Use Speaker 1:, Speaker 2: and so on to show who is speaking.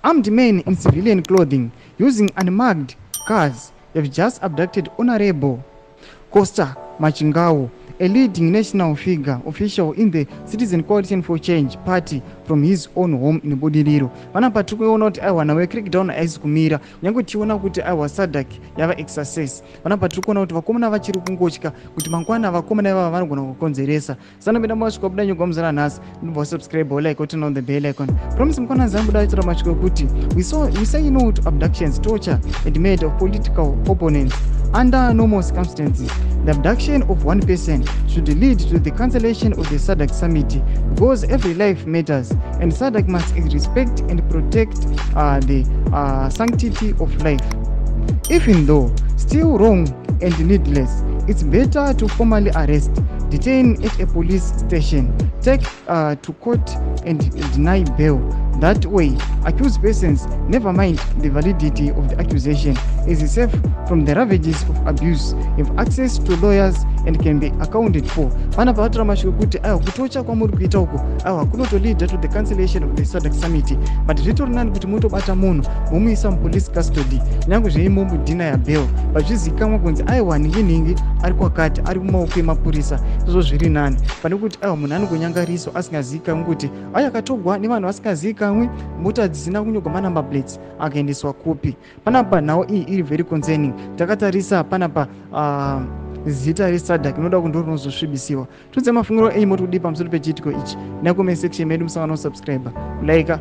Speaker 1: Armed men in civilian clothing using unmarked cars have just abducted Honorable Costa Machingao, a leading national figure official in the Citizen Coalition for Change party, from his own home in Budiriro. Panapa tikuona kuti aiwana wecrackdown aisi kumira nyange tiona kuti aiwa SADC yava exercise. Panapa tikuona kuti vakomana vachiri kungotya kuti mangwana vakomana ivava vanogona kukonzeresa. Sanopinda masvika buda nyuka muzara nhasi ndibva subscribe like turn on the bell icon. Promise mukona zambuda itira masvika kuti we say no to abductions, torture and murder of political opponents under normal circumstances. The abduction of one person should lead to the cancellation of the SADC summit, because every life matters and SADC must respect and protect the sanctity of life. Even though still wrong and needless, it's better to formally arrest, detain at a police station, take to court and deny bail. That way, accused persons, never mind the validity of the accusation, is safe from the ravages of abuse, have access to lawyers and can be accounted for. Panapa vatira mashoko kuti kutocha kwamuri kuita uko kunotolida to the cancellation of the SADC summit, but zvitori nani kuti mutobata munhu momuisa mupolice custody nyange zveimo mudhina ya bail vazvizikamwa kunzi aiwa ningi ari kwakati ari kumaoko emapurisa, izvo zviri nani pane kuti munhu anongonyangariswa asingazivikanwi kuti akatogwa nevanhu vasingazivikanwi, mota dzisina kunyogwa manumber plates akaendeswa kupi. Panapa nhau iyi iri very concerning. Takatarisa panapa zita reSADC inoda kundorinozosvibisiwa. Tudze mafungiro enyu moti kudi pamusoro pechitiko ichi. Nakomment section medu musangano subscribe, like